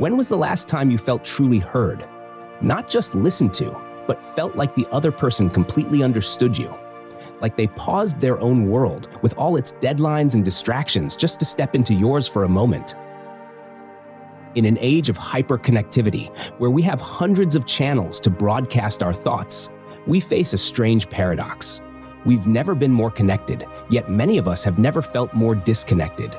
When was the last time you felt truly heard? Not just listened to, but felt like the other person completely understood you. Like they paused their own world with all its deadlines and distractions just to step into yours for a moment. In an age of hyperconnectivity, where we have hundreds of channels to broadcast our thoughts, we face a strange paradox. We've never been more connected, yet many of us have never felt more disconnected.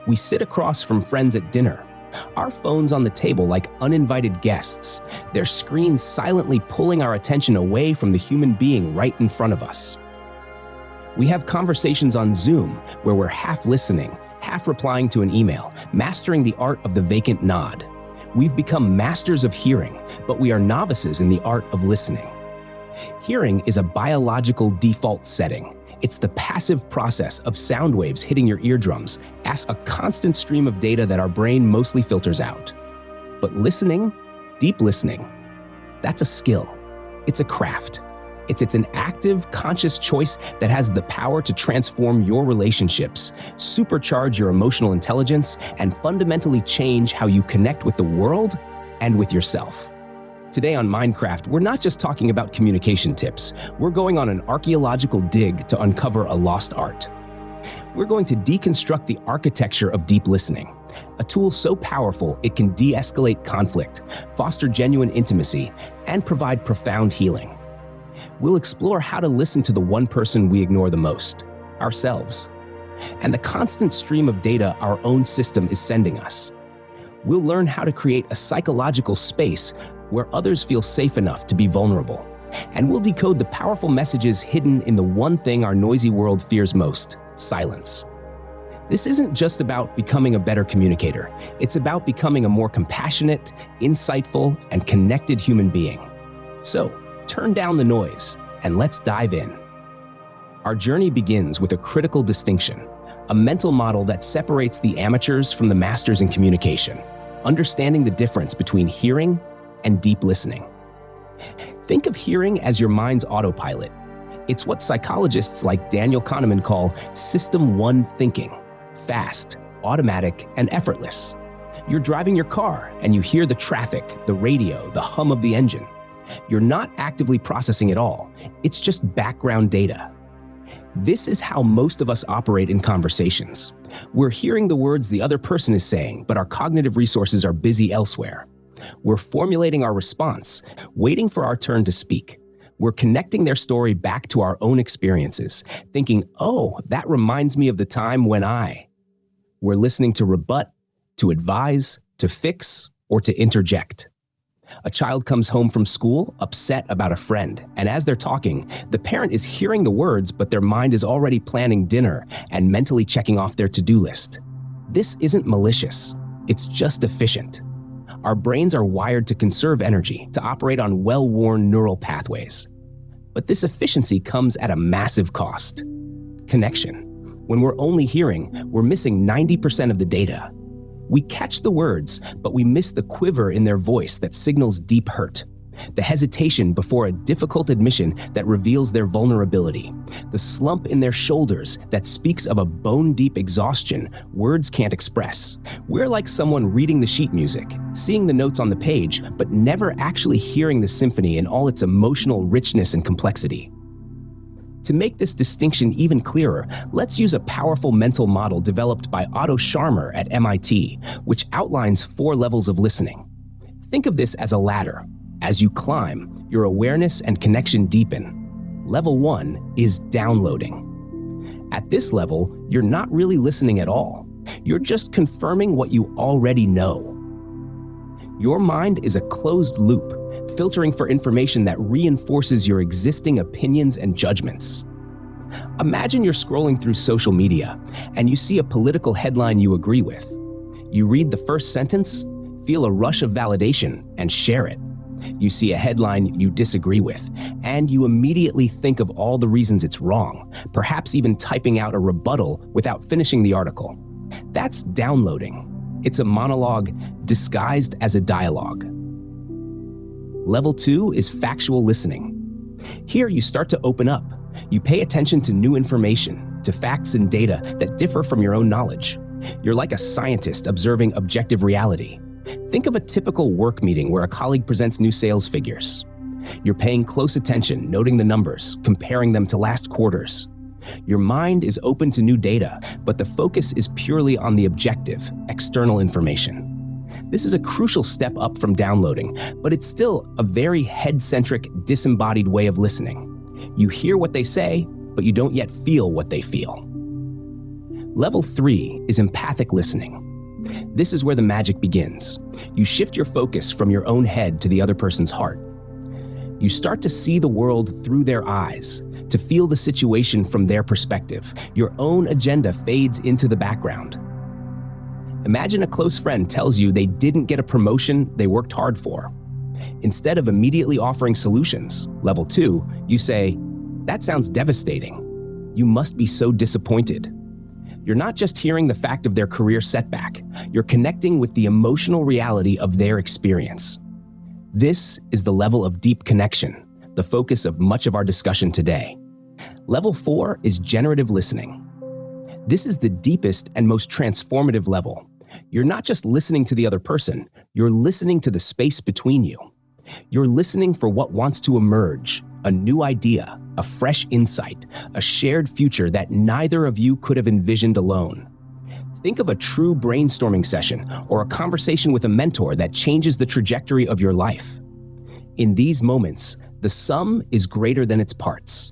We sit across from friends at dinner, our phones on the table like uninvited guests, their screens silently pulling our attention away from the human being right in front of us. We have conversations on Zoom where we're half listening, half replying to an email, mastering the art of the vacant nod. We've become masters of hearing, but we are novices in the art of listening. Hearing is a biological default setting. It's the passive process of sound waves hitting your eardrums, as a constant stream of data that our brain mostly filters out. But listening, deep listening, that's a skill. It's a craft. It's an active, conscious choice that has the power to transform your relationships, supercharge your emotional intelligence, and fundamentally change how you connect with the world and with yourself. Today on Mindcraft, we're not just talking about communication tips. We're going on an archaeological dig to uncover a lost art. We're going to deconstruct the architecture of deep listening, a tool so powerful it can de-escalate conflict, foster genuine intimacy, and provide profound healing. We'll explore how to listen to the one person we ignore the most, ourselves, and the constant stream of data our own system is sending us. We'll learn how to create a psychological space where others feel safe enough to be vulnerable. And we'll decode the powerful messages hidden in the one thing our noisy world fears most: silence. This isn't just about becoming a better communicator. It's about becoming a more compassionate, insightful, and connected human being. So, turn down the noise and let's dive in. Our journey begins with a critical distinction, a mental model that separates the amateurs from the masters in communication, understanding the difference between hearing and deep listening. Think of hearing as your mind's autopilot. It's what psychologists like Daniel Kahneman call System 1 thinking: fast, automatic, and effortless. You're driving your car and you hear the traffic, the radio, the hum of the engine. You're not actively processing it all. It's just background data. This is how most of us operate in conversations. We're hearing the words the other person is saying, but our cognitive resources are busy elsewhere. We're formulating our response, waiting for our turn to speak. We're connecting their story back to our own experiences, thinking, oh, that reminds me of the time when I. We're listening to rebut, to advise, to fix, or to interject. A child comes home from school upset about a friend, and as they're talking, the parent is hearing the words, but their mind is already planning dinner and mentally checking off their to-do list. This isn't malicious. It's just efficient. Our brains are wired to conserve energy, to operate on well-worn neural pathways. But this efficiency comes at a massive cost: connection. When we're only hearing, we're missing 90% of the data. We catch the words, but we miss the quiver in their voice that signals deep hurt, the hesitation before a difficult admission that reveals their vulnerability, the slump in their shoulders that speaks of a bone-deep exhaustion words can't express. We're like someone reading the sheet music, seeing the notes on the page, but never actually hearing the symphony in all its emotional richness and complexity. To make this distinction even clearer, let's use a powerful mental model developed by Otto Scharmer at MIT, which outlines 4 levels of listening. Think of this as a ladder. As you climb, your awareness and connection deepen. Level 1 is downloading. At this level, you're not really listening at all. You're just confirming what you already know. Your mind is a closed loop, filtering for information that reinforces your existing opinions and judgments. Imagine you're scrolling through social media and you see a political headline you agree with. You read the first sentence, feel a rush of validation, and share it. You see a headline you disagree with, and you immediately think of all the reasons it's wrong, perhaps even typing out a rebuttal without finishing the article. That's downloading. It's a monologue disguised as a dialogue. Level 2 is factual listening. Here you start to open up. You pay attention to new information, to facts and data that differ from your own knowledge. You're like a scientist observing objective reality. Think of a typical work meeting where a colleague presents new sales figures. You're paying close attention, noting the numbers, comparing them to last quarters. Your mind is open to new data, but the focus is purely on the objective, external information. This is a crucial step up from downloading, but it's still a very head-centric, disembodied way of listening. You hear what they say, but you don't yet feel what they feel. Level 3 is empathic listening. This is where the magic begins. You shift your focus from your own head to the other person's heart. You start to see the world through their eyes, to feel the situation from their perspective. Your own agenda fades into the background. Imagine a close friend tells you they didn't get a promotion they worked hard for. Instead of immediately offering solutions, level 2, you say, "That sounds devastating. You must be so disappointed." You're not just hearing the fact of their career setback, you're connecting with the emotional reality of their experience. This is the level of deep connection, the focus of much of our discussion today. Level 4 is generative listening. This is the deepest and most transformative level. You're not just listening to the other person, you're listening to the space between you. You're listening for what wants to emerge, a new idea, a fresh insight, a shared future that neither of you could have envisioned alone. Think of a true brainstorming session or a conversation with a mentor that changes the trajectory of your life. In these moments, the sum is greater than its parts.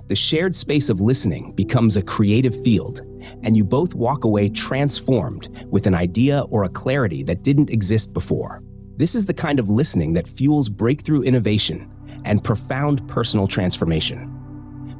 The shared space of listening becomes a creative field, and you both walk away transformed with an idea or a clarity that didn't exist before. This is the kind of listening that fuels breakthrough innovation and profound personal transformation.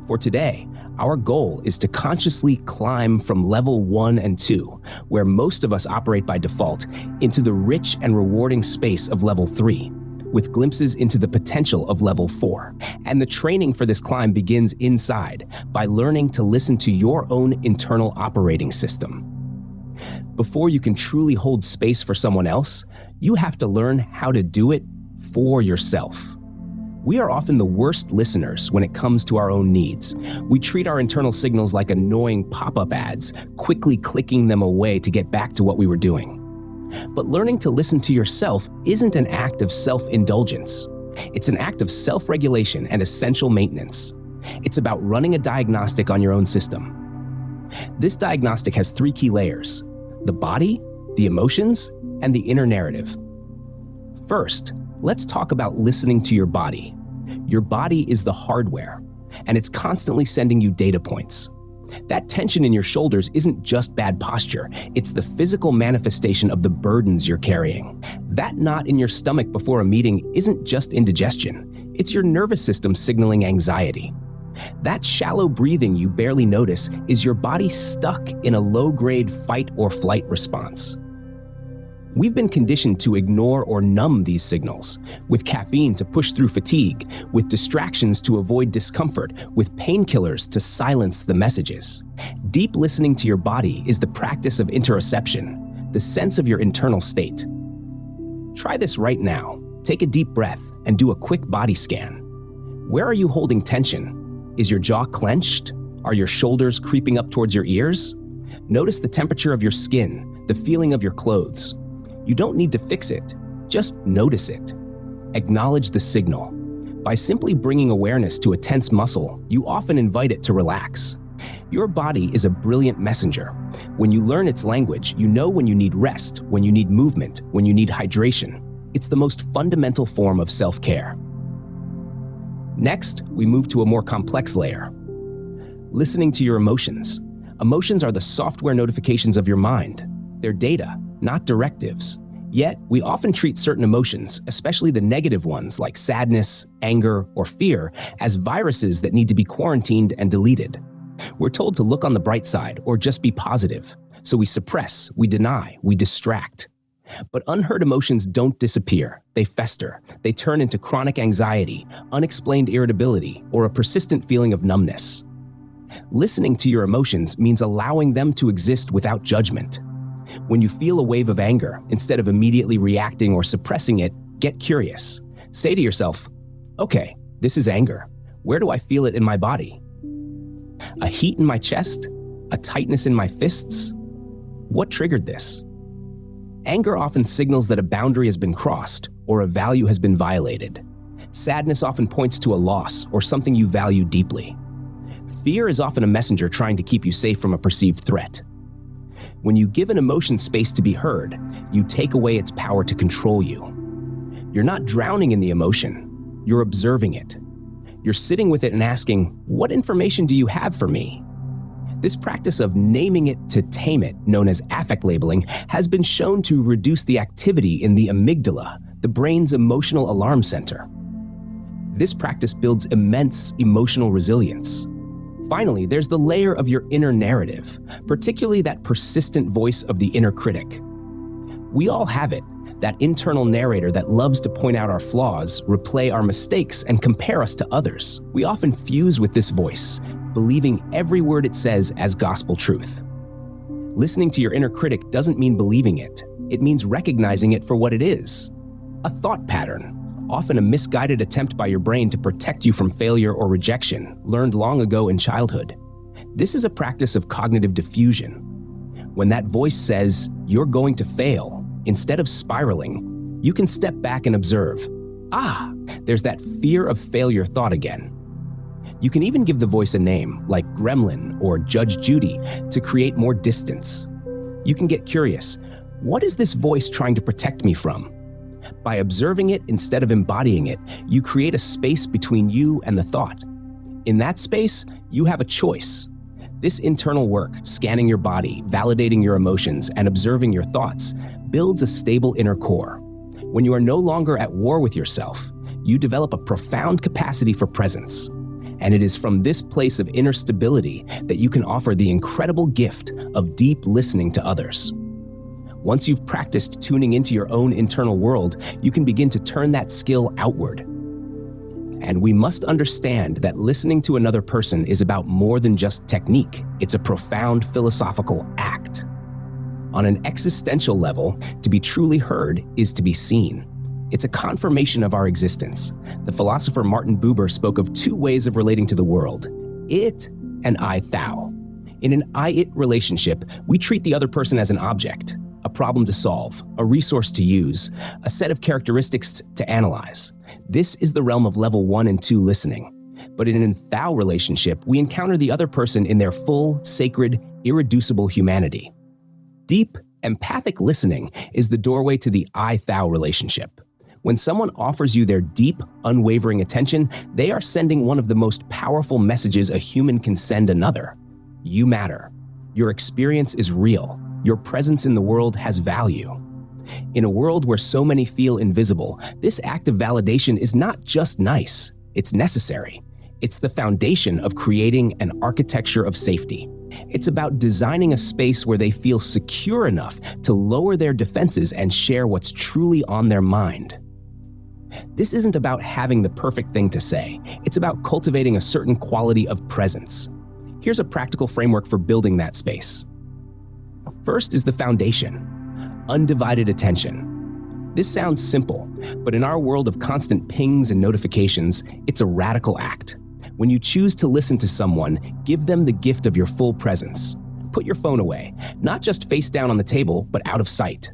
For today, our goal is to consciously climb from level 1 and 2, where most of us operate by default, into the rich and rewarding space of level 3, with glimpses into the potential of level 4. And the training for this climb begins inside, by learning to listen to your own internal operating system. Before you can truly hold space for someone else, you have to learn how to do it for yourself. We are often the worst listeners when it comes to our own needs. We treat our internal signals like annoying pop-up ads, quickly clicking them away to get back to what we were doing. But learning to listen to yourself isn't an act of self-indulgence. It's an act of self-regulation and essential maintenance. It's about running a diagnostic on your own system. This diagnostic has 3 key layers: the body, the emotions, and the inner narrative. First, let's talk about listening to your body. Your body is the hardware, and it's constantly sending you data points. That tension in your shoulders isn't just bad posture, it's the physical manifestation of the burdens you're carrying. That knot in your stomach before a meeting isn't just indigestion, it's your nervous system signaling anxiety. That shallow breathing you barely notice is your body stuck in a low-grade fight or flight response. We've been conditioned to ignore or numb these signals, with caffeine to push through fatigue, with distractions to avoid discomfort, with painkillers to silence the messages. Deep listening to your body is the practice of interoception, the sense of your internal state. Try this right now. Take a deep breath and do a quick body scan. Where are you holding tension? Is your jaw clenched? Are your shoulders creeping up towards your ears? Notice the temperature of your skin, the feeling of your clothes. You don't need to fix it, just notice it. Acknowledge the signal. By simply bringing awareness to a tense muscle, you often invite it to relax. Your body is a brilliant messenger. When you learn its language, you know when you need rest, when you need movement, when you need hydration. It's the most fundamental form of self-care. Next, we move to a more complex layer. Listening to your emotions. Emotions are the software notifications of your mind. They're data, not directives. Yet, we often treat certain emotions, especially the negative ones like sadness, anger, or fear, as viruses that need to be quarantined and deleted. We're told to look on the bright side or just be positive. So we suppress, we deny, we distract. But unheard emotions don't disappear. They fester. They turn into chronic anxiety, unexplained irritability, or a persistent feeling of numbness. Listening to your emotions means allowing them to exist without judgment. When you feel a wave of anger, instead of immediately reacting or suppressing it, get curious. Say to yourself, okay, this is anger. Where do I feel it in my body? A heat in my chest? A tightness in my fists? What triggered this? Anger often signals that a boundary has been crossed or a value has been violated. Sadness often points to a loss or something you value deeply. Fear is often a messenger trying to keep you safe from a perceived threat. When you give an emotion space to be heard, you take away its power to control you. You're not drowning in the emotion, you're observing it. You're sitting with it and asking, what information do you have for me? This practice of naming it to tame it, known as affect labeling, has been shown to reduce the activity in the amygdala, the brain's emotional alarm center. This practice builds immense emotional resilience. Finally, there's the layer of your inner narrative, particularly that persistent voice of the inner critic. We all have it, that internal narrator that loves to point out our flaws, replay our mistakes, and compare us to others. We often fuse with this voice, believing every word it says as gospel truth. Listening to your inner critic doesn't mean believing it. It means recognizing it for what it is. A thought pattern, often a misguided attempt by your brain to protect you from failure or rejection, learned long ago in childhood. This is a practice of cognitive diffusion. When that voice says, "You're going to fail," instead of spiraling, you can step back and observe, there's that fear of failure thought again. You can even give the voice a name, like Gremlin or Judge Judy, to create more distance. You can get curious, what is this voice trying to protect me from? By observing it instead of embodying it, you create a space between you and the thought. In that space, you have a choice. This internal work, scanning your body, validating your emotions, and observing your thoughts, builds a stable inner core. When you are no longer at war with yourself, you develop a profound capacity for presence. And it is from this place of inner stability that you can offer the incredible gift of deep listening to others. Once you've practiced tuning into your own internal world, you can begin to turn that skill outward. And we must understand that listening to another person is about more than just technique. It's a profound philosophical act. On an existential level, to be truly heard is to be seen. It's a confirmation of our existence. The philosopher Martin Buber spoke of two ways of relating to the world, it and I-thou. In an I-it relationship, we treat the other person as an object, a problem to solve, a resource to use, a set of characteristics to analyze. This is the realm of level 1 and 2 listening. But in an thou relationship, we encounter the other person in their full, sacred, irreducible humanity. Deep, empathic listening is the doorway to the I-thou relationship. When someone offers you their deep, unwavering attention, they are sending one of the most powerful messages a human can send another. You matter. Your experience is real. Your presence in the world has value. In a world where so many feel invisible, this act of validation is not just nice, it's necessary. It's the foundation of creating an architecture of safety. It's about designing a space where they feel secure enough to lower their defenses and share what's truly on their mind. This isn't about having the perfect thing to say. It's about cultivating a certain quality of presence. Here's a practical framework for building that space. First is the foundation, undivided attention. This sounds simple, but in our world of constant pings and notifications, it's a radical act. When you choose to listen to someone, give them the gift of your full presence. Put your phone away, not just face down on the table, but out of sight.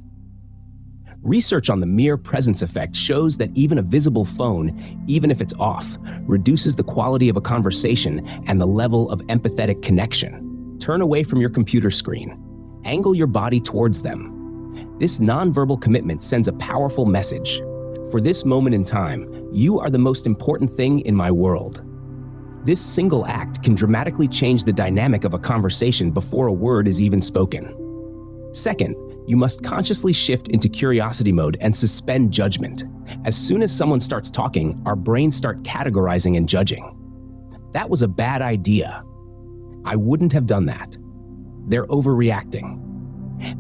Research on the mere presence effect shows that even a visible phone, even if it's off, reduces the quality of a conversation and the level of empathetic connection. Turn away from your computer screen. Angle your body towards them. This nonverbal commitment sends a powerful message. For this moment in time, you are the most important thing in my world. This single act can dramatically change the dynamic of a conversation before a word is even spoken. Second, you must consciously shift into curiosity mode and suspend judgment. As soon as someone starts talking, our brains start categorizing and judging. That was a bad idea. I wouldn't have done that. They're overreacting.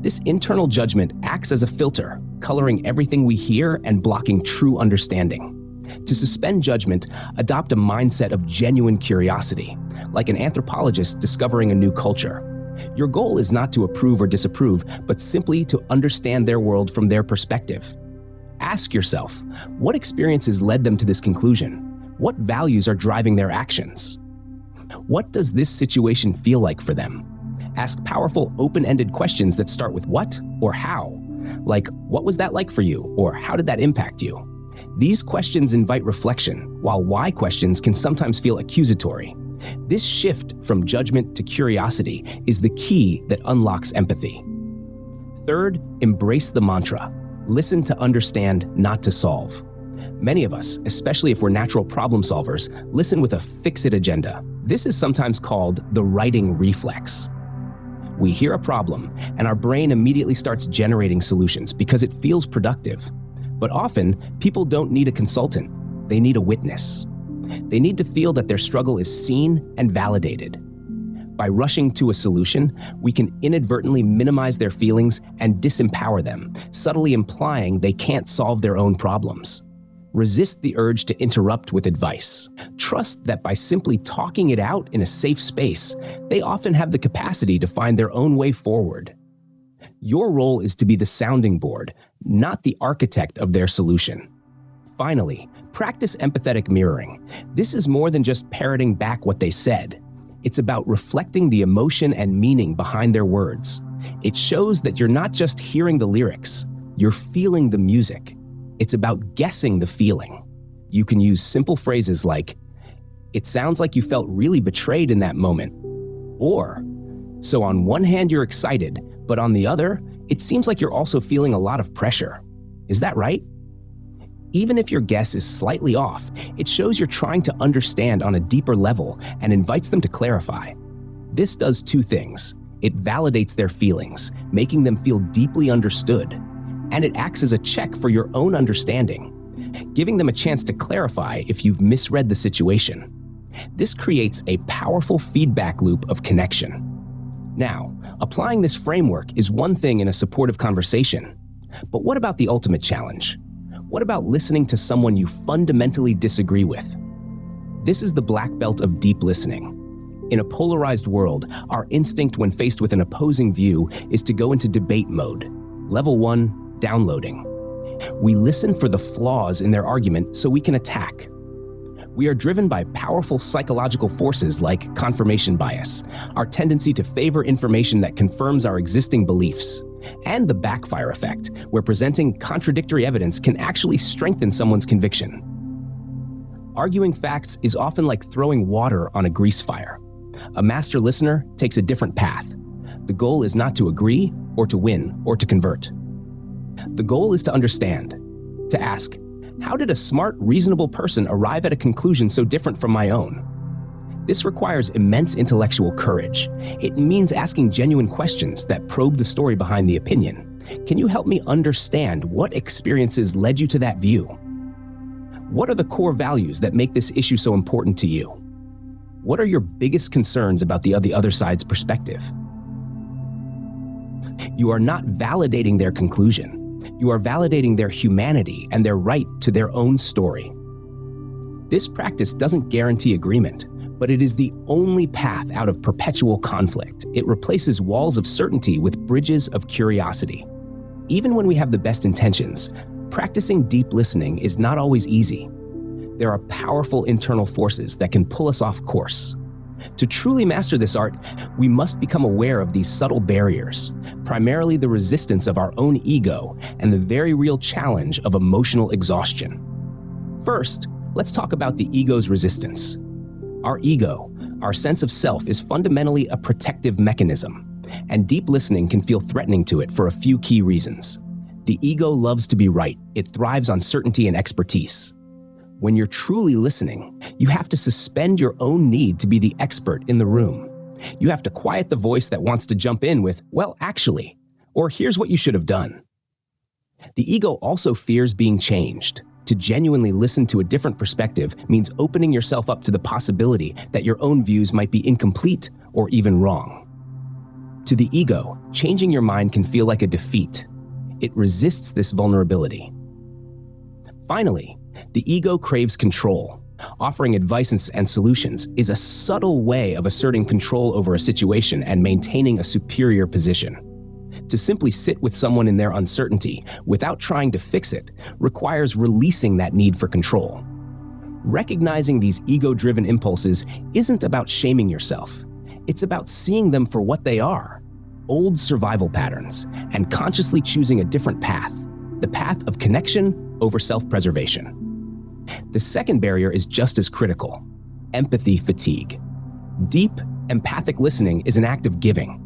This internal judgment acts as a filter, coloring everything we hear and blocking true understanding. To suspend judgment, adopt a mindset of genuine curiosity, like an anthropologist discovering a new culture. Your goal is not to approve or disapprove, but simply to understand their world from their perspective. Ask yourself, what experiences led them to this conclusion? What values are driving their actions? What does this situation feel like for them? Ask powerful, open-ended questions that start with what or how, Like, what was that like for you? Or how did that impact you? These questions invite reflection, while why questions can sometimes feel accusatory. This shift from judgment to curiosity is the key that unlocks empathy. Third, embrace the mantra. Listen to understand, not to solve. Many of us, especially if we're natural problem solvers, listen with a fix-it agenda. This is sometimes called the writing reflex. We hear a problem, and our brain immediately starts generating solutions because it feels productive. But often, people don't need a consultant. They need a witness. They need to feel that their struggle is seen and validated. By rushing to a solution, we can inadvertently minimize their feelings and disempower them, subtly implying they can't solve their own problems. Resist the urge to interrupt with advice. Trust that by simply talking it out in a safe space, they often have the capacity to find their own way forward. Your role is to be the sounding board, not the architect of their solution. Finally, practice empathetic mirroring. This is more than just parroting back what they said. It's about reflecting the emotion and meaning behind their words. It shows that you're not just hearing the lyrics, you're feeling the music. It's about guessing the feeling. You can use simple phrases like, "It sounds like you felt really betrayed in that moment." Or, "So on one hand you're excited, but on the other, it seems like you're also feeling a lot of pressure. Is that right?" Even if your guess is slightly off, it shows you're trying to understand on a deeper level and invites them to clarify. This does two things. It validates their feelings, making them feel deeply understood, and it acts as a check for your own understanding, giving them a chance to clarify if you've misread the situation. This creates a powerful feedback loop of connection. Now, applying this framework is one thing in a supportive conversation, but what about the ultimate challenge? What about listening to someone you fundamentally disagree with? This is the black belt of deep listening. In a polarized world, our instinct when faced with an opposing view is to go into debate mode. Level 1, downloading. We listen for the flaws in their argument so we can attack. We are driven by powerful psychological forces like confirmation bias, our tendency to favor information that confirms our existing beliefs, and the backfire effect, where presenting contradictory evidence can actually strengthen someone's conviction. Arguing facts is often like throwing water on a grease fire. A master listener takes a different path. The goal is not to agree, or to win, or to convert. The goal is to understand, to ask, how did a smart, reasonable person arrive at a conclusion so different from my own? This requires immense intellectual courage. It means asking genuine questions that probe the story behind the opinion. Can you help me understand what experiences led you to that view? What are the core values that make this issue so important to you? What are your biggest concerns about the other side's perspective? You are not validating their conclusion. You are validating their humanity and their right to their own story. This practice doesn't guarantee agreement, but it is the only path out of perpetual conflict. It replaces walls of certainty with bridges of curiosity. Even when we have the best intentions, practicing deep listening is not always easy. There are powerful internal forces that can pull us off course. To truly master this art, we must become aware of these subtle barriers, primarily the resistance of our own ego and the very real challenge of emotional exhaustion. First, let's talk about the ego's resistance. Our ego, our sense of self, is fundamentally a protective mechanism, and deep listening can feel threatening to it for a few key reasons. The ego loves to be right. It thrives on certainty and expertise. When you're truly listening, you have to suspend your own need to be the expert in the room. You have to quiet the voice that wants to jump in with, "Well, actually," or "Here's what you should have done." The ego also fears being changed. To genuinely listen to a different perspective means opening yourself up to the possibility that your own views might be incomplete or even wrong. To the ego, changing your mind can feel like a defeat. It resists this vulnerability. Finally, the ego craves control. Offering advice and solutions is a subtle way of asserting control over a situation and maintaining a superior position. To simply sit with someone in their uncertainty without trying to fix it requires releasing that need for control. Recognizing these ego-driven impulses isn't about shaming yourself. It's about seeing them for what they are: old survival patterns and consciously choosing a different path, the path of connection over self-preservation. The second barrier is just as critical: empathy fatigue. Deep, empathic listening is an act of giving.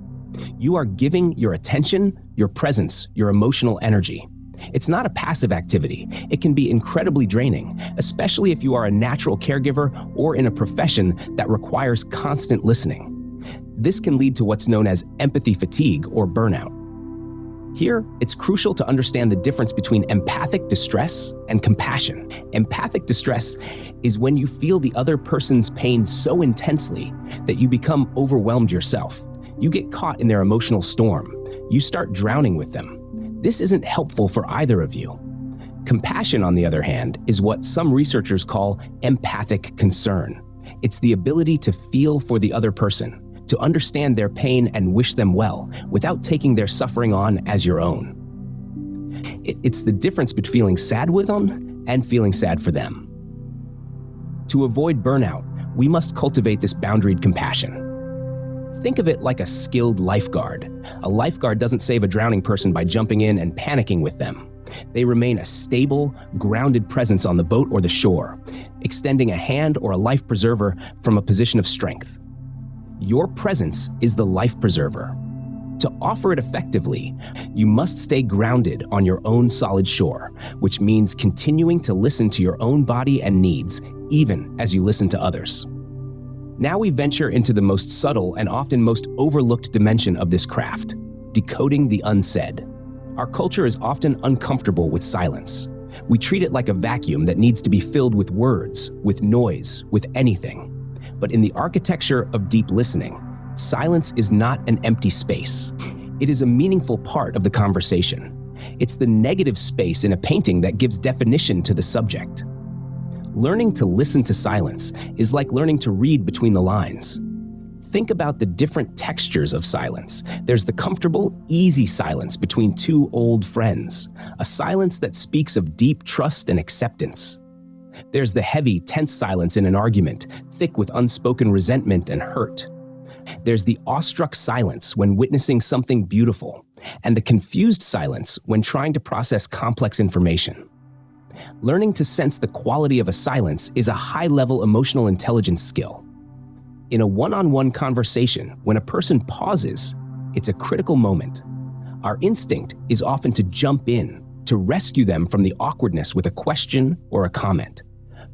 You are giving your attention, your presence, your emotional energy. It's not a passive activity. It can be incredibly draining, especially if you are a natural caregiver or in a profession that requires constant listening. This can lead to what's known as empathy fatigue or burnout. Here, it's crucial to understand the difference between empathic distress and compassion. Empathic distress is when you feel the other person's pain so intensely that you become overwhelmed yourself. You get caught in their emotional storm. You start drowning with them. This isn't helpful for either of you. Compassion, on the other hand, is what some researchers call empathic concern. It's the ability to feel for the other person, to understand their pain and wish them well, without taking their suffering on as your own. It's the difference between feeling sad with them and feeling sad for them. To avoid burnout, we must cultivate this boundaried compassion. Think of it like a skilled lifeguard. A lifeguard doesn't save a drowning person by jumping in and panicking with them. They remain a stable, grounded presence on the boat or the shore, extending a hand or a life preserver from a position of strength. Your presence is the life preserver. To offer it effectively, you must stay grounded on your own solid shore, which means continuing to listen to your own body and needs, even as you listen to others. Now we venture into the most subtle and often most overlooked dimension of this craft: decoding the unsaid. Our culture is often uncomfortable with silence. We treat it like a vacuum that needs to be filled with words, with noise, with anything. But in the architecture of deep listening, silence is not an empty space. It is a meaningful part of the conversation. It's the negative space in a painting that gives definition to the subject. Learning to listen to silence is like learning to read between the lines. Think about the different textures of silence. There's the comfortable, easy silence between two old friends, a silence that speaks of deep trust and acceptance. There's the heavy, tense silence in an argument, thick with unspoken resentment and hurt. There's the awestruck silence when witnessing something beautiful, and the confused silence when trying to process complex information. Learning to sense the quality of a silence is a high-level emotional intelligence skill. In a one-on-one conversation, when a person pauses, it's a critical moment. Our instinct is often to jump in, to rescue them from the awkwardness with a question or a comment.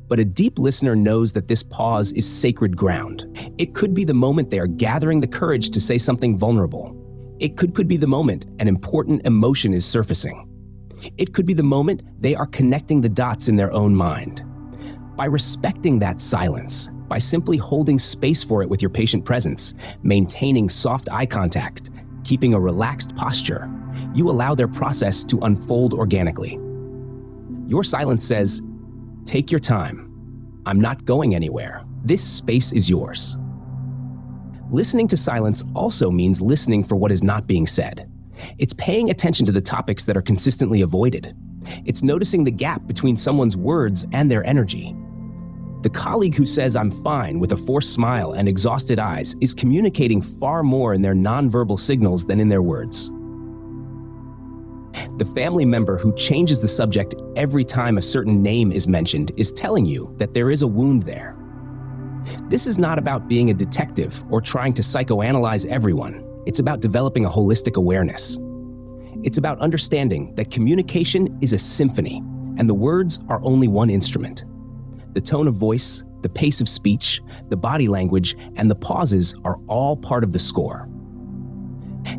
But a deep listener knows that this pause is sacred ground. It could be the moment they are gathering the courage to say something vulnerable. It could be the moment an important emotion is surfacing. It could be the moment they are connecting the dots in their own mind. By respecting that silence, by simply holding space for it with your patient presence, maintaining soft eye contact, keeping a relaxed posture, you allow their process to unfold organically. Your silence says, "Take your time. I'm not going anywhere. This space is yours." Listening to silence also means listening for what is not being said. It's paying attention to the topics that are consistently avoided. It's noticing the gap between someone's words and their energy. The colleague who says "I'm fine" with a forced smile and exhausted eyes is communicating far more in their nonverbal signals than in their words. The family member who changes the subject every time a certain name is mentioned is telling you that there is a wound there. This is not about being a detective or trying to psychoanalyze everyone. It's about developing a holistic awareness. It's about understanding that communication is a symphony, and the words are only one instrument. The tone of voice, the pace of speech, the body language, and the pauses are all part of the score.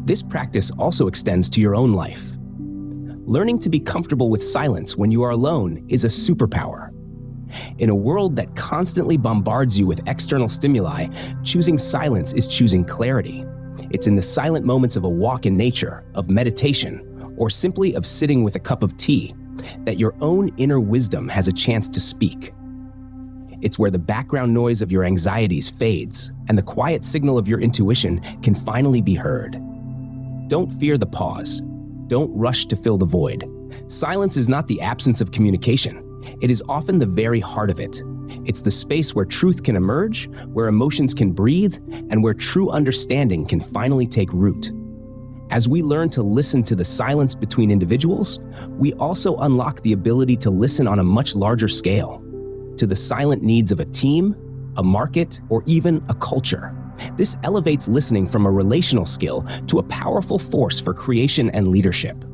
This practice also extends to your own life. Learning to be comfortable with silence when you are alone is a superpower. In a world that constantly bombards you with external stimuli, choosing silence is choosing clarity. It's in the silent moments of a walk in nature, of meditation, or simply of sitting with a cup of tea that your own inner wisdom has a chance to speak. It's where the background noise of your anxieties fades and the quiet signal of your intuition can finally be heard. Don't fear the pause. Don't rush to fill the void. Silence is not the absence of communication. It is often the very heart of it. It's the space where truth can emerge, where emotions can breathe, and where true understanding can finally take root. As we learn to listen to the silence between individuals, we also unlock the ability to listen on a much larger scale, to the silent needs of a team, a market, or even a culture. This elevates listening from a relational skill to a powerful force for creation and leadership.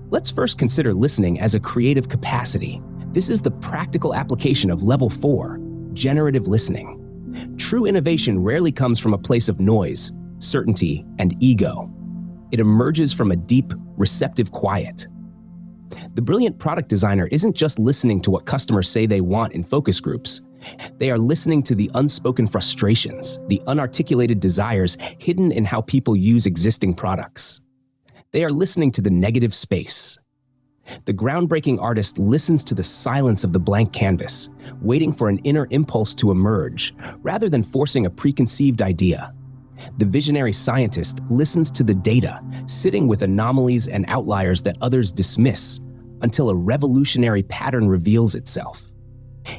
Let's first consider listening as a creative capacity. This is the practical application of level 4, generative listening. True innovation rarely comes from a place of noise, certainty, and ego. It emerges from a deep, receptive quiet. The brilliant product designer isn't just listening to what customers say they want in focus groups. They are listening to the unspoken frustrations, the unarticulated desires hidden in how people use existing products. They are listening to the negative space. The groundbreaking artist listens to the silence of the blank canvas, waiting for an inner impulse to emerge, rather than forcing a preconceived idea. The visionary scientist listens to the data, sitting with anomalies and outliers that others dismiss, until a revolutionary pattern reveals itself.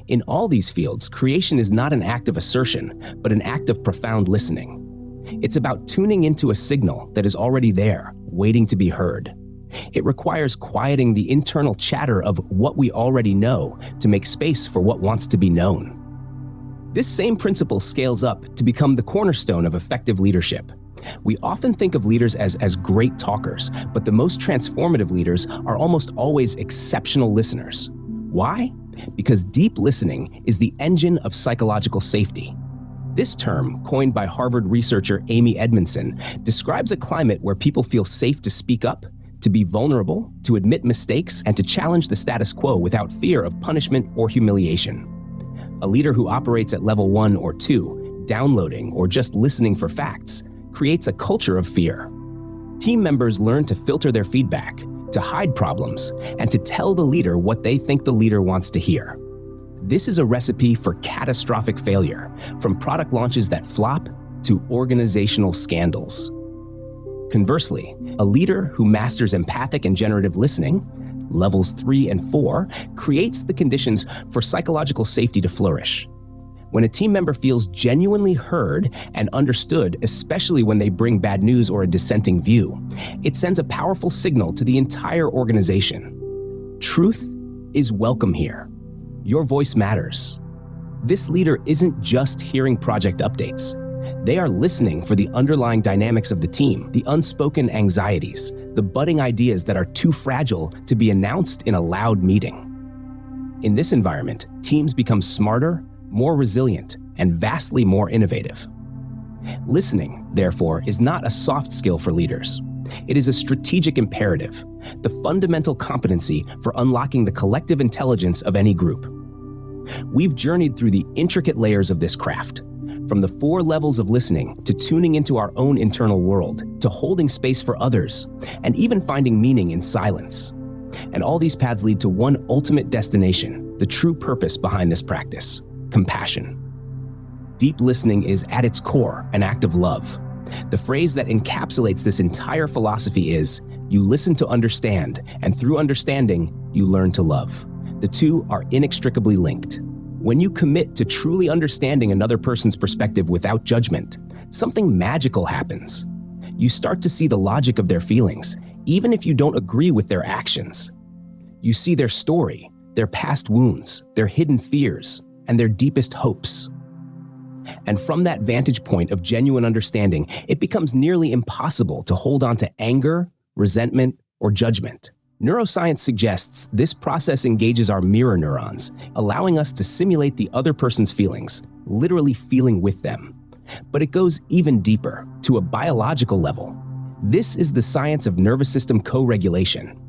In all these fields, creation is not an act of assertion, but an act of profound listening. It's about tuning into a signal that is already there, waiting to be heard. It requires quieting the internal chatter of what we already know to make space for what wants to be known. This same principle scales up to become the cornerstone of effective leadership. We often think of leaders as great talkers, but the most transformative leaders are almost always exceptional listeners. Why? Because deep listening is the engine of psychological safety. This term, coined by Harvard researcher Amy Edmondson, describes a climate where people feel safe to speak up, to be vulnerable, to admit mistakes, and to challenge the status quo without fear of punishment or humiliation. A leader who operates at level 1 or 2, downloading or just listening for facts, creates a culture of fear. Team members learn to filter their feedback, to hide problems, and to tell the leader what they think the leader wants to hear. This is a recipe for catastrophic failure, from product launches that flop to organizational scandals. Conversely, a leader who masters empathic and generative listening, levels 3 and 4, creates the conditions for psychological safety to flourish. When a team member feels genuinely heard and understood, especially when they bring bad news or a dissenting view, it sends a powerful signal to the entire organization. Truth is welcome here. Your voice matters. This leader isn't just hearing project updates. They are listening for the underlying dynamics of the team, the unspoken anxieties, the budding ideas that are too fragile to be announced in a loud meeting. In this environment, teams become smarter, more resilient, and vastly more innovative. Listening, therefore, is not a soft skill for leaders. It is a strategic imperative, the fundamental competency for unlocking the collective intelligence of any group. We've journeyed through the intricate layers of this craft, from the 4 levels of listening to tuning into our own internal world, to holding space for others, and even finding meaning in silence. And all these paths lead to one ultimate destination, the true purpose behind this practice: compassion. Deep listening is, at its core, an act of love. The phrase that encapsulates this entire philosophy is, you listen to understand, and through understanding, you learn to love. The two are inextricably linked. When you commit to truly understanding another person's perspective without judgment, something magical happens. You start to see the logic of their feelings, even if you don't agree with their actions. You see their story, their past wounds, their hidden fears, and their deepest hopes. And from that vantage point of genuine understanding, it becomes nearly impossible to hold on to anger, resentment, or judgment. Neuroscience suggests this process engages our mirror neurons, allowing us to simulate the other person's feelings, literally feeling with them. But it goes even deeper, to a biological level. This is the science of nervous system co-regulation.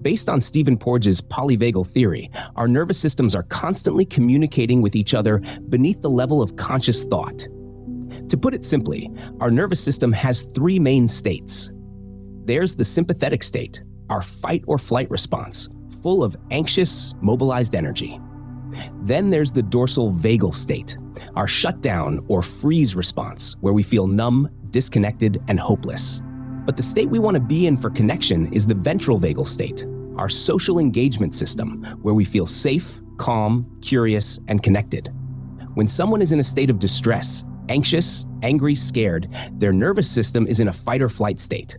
Based on Stephen Porges' polyvagal theory, our nervous systems are constantly communicating with each other beneath the level of conscious thought. To put it simply, our nervous system has 3 main states. There's the sympathetic state, our fight or flight response, full of anxious, mobilized energy. Then there's the dorsal vagal state, our shutdown or freeze response, where we feel numb, disconnected, and hopeless. But the state we want to be in for connection is the ventral vagal state, our social engagement system, where we feel safe, calm, curious, and connected. When someone is in a state of distress, anxious, angry, scared, their nervous system is in a fight or flight state.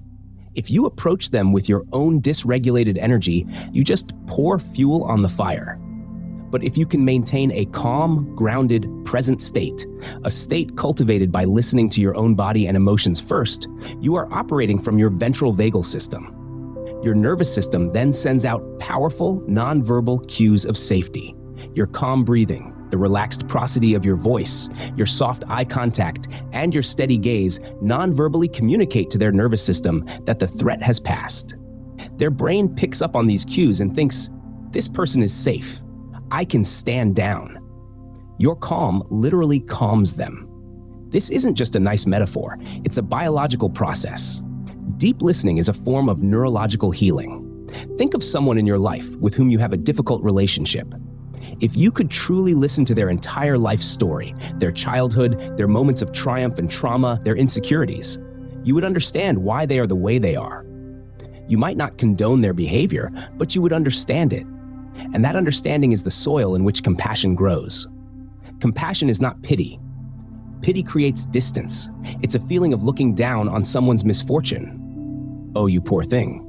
If you approach them with your own dysregulated energy, you just pour fuel on the fire. But if you can maintain a calm, grounded, present state, a state cultivated by listening to your own body and emotions first, you are operating from your ventral vagal system. Your nervous system then sends out powerful, nonverbal cues of safety. Your calm breathing, the relaxed prosody of your voice, your soft eye contact, and your steady gaze non-verbally communicate to their nervous system that the threat has passed. Their brain picks up on these cues and thinks, "This person is safe. I can stand down." Your calm literally calms them. This isn't just a nice metaphor, it's a biological process. Deep listening is a form of neurological healing. Think of someone in your life with whom you have a difficult relationship. If you could truly listen to their entire life story, their childhood, their moments of triumph and trauma, their insecurities, you would understand why they are the way they are. You might not condone their behavior, but you would understand it. And that understanding is the soil in which compassion grows. Compassion is not pity. Pity creates distance. It's a feeling of looking down on someone's misfortune. "Oh, you poor thing."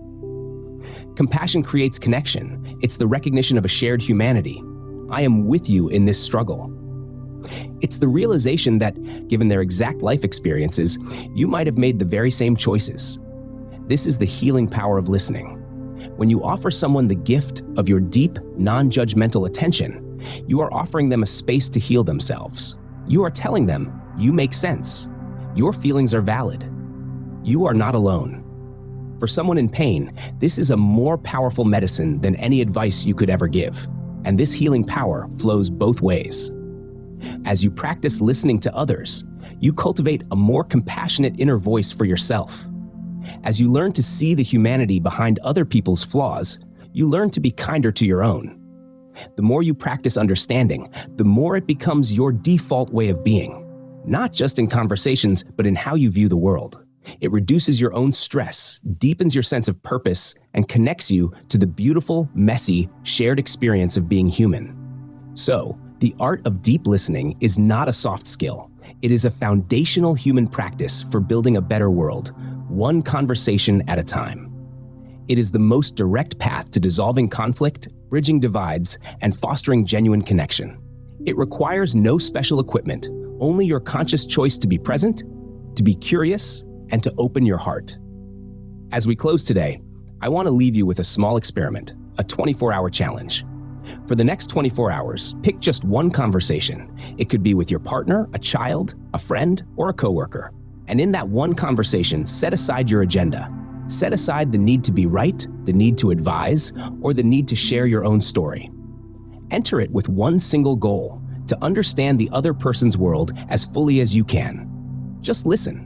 Compassion creates connection. It's the recognition of a shared humanity. "I am with you in this struggle." It's the realization that, given their exact life experiences, you might have made the very same choices. This is the healing power of listening. When you offer someone the gift of your deep, non-judgmental attention, you are offering them a space to heal themselves. You are telling them, you make sense. Your feelings are valid. You are not alone. For someone in pain, this is a more powerful medicine than any advice you could ever give. And this healing power flows both ways. As you practice listening to others, you cultivate a more compassionate inner voice for yourself. As you learn to see the humanity behind other people's flaws, you learn to be kinder to your own. The more you practice understanding, the more it becomes your default way of being, not just in conversations, but in how you view the world. It reduces your own stress, deepens your sense of purpose, and connects you to the beautiful, messy, shared experience of being human. So, the art of deep listening is not a soft skill. It is a foundational human practice for building a better world, one conversation at a time. It is the most direct path to dissolving conflict, bridging divides, and fostering genuine connection. It requires no special equipment, only your conscious choice to be present, to be curious, and to open your heart. As we close today, I want to leave you with a small experiment, a 24-hour challenge. For the next 24 hours, pick just one conversation. It could be with your partner, a child, a friend, or a coworker. And in that one conversation, set aside your agenda. Set aside the need to be right, the need to advise, or the need to share your own story. Enter it with one single goal, to understand the other person's world as fully as you can. Just listen.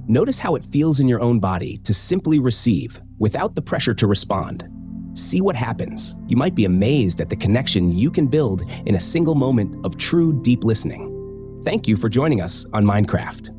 Notice how it feels in your own body to simply receive, without the pressure to respond. See what happens. You might be amazed at the connection you can build in a single moment of true, deep listening. Thank you for joining us on Mindcraft.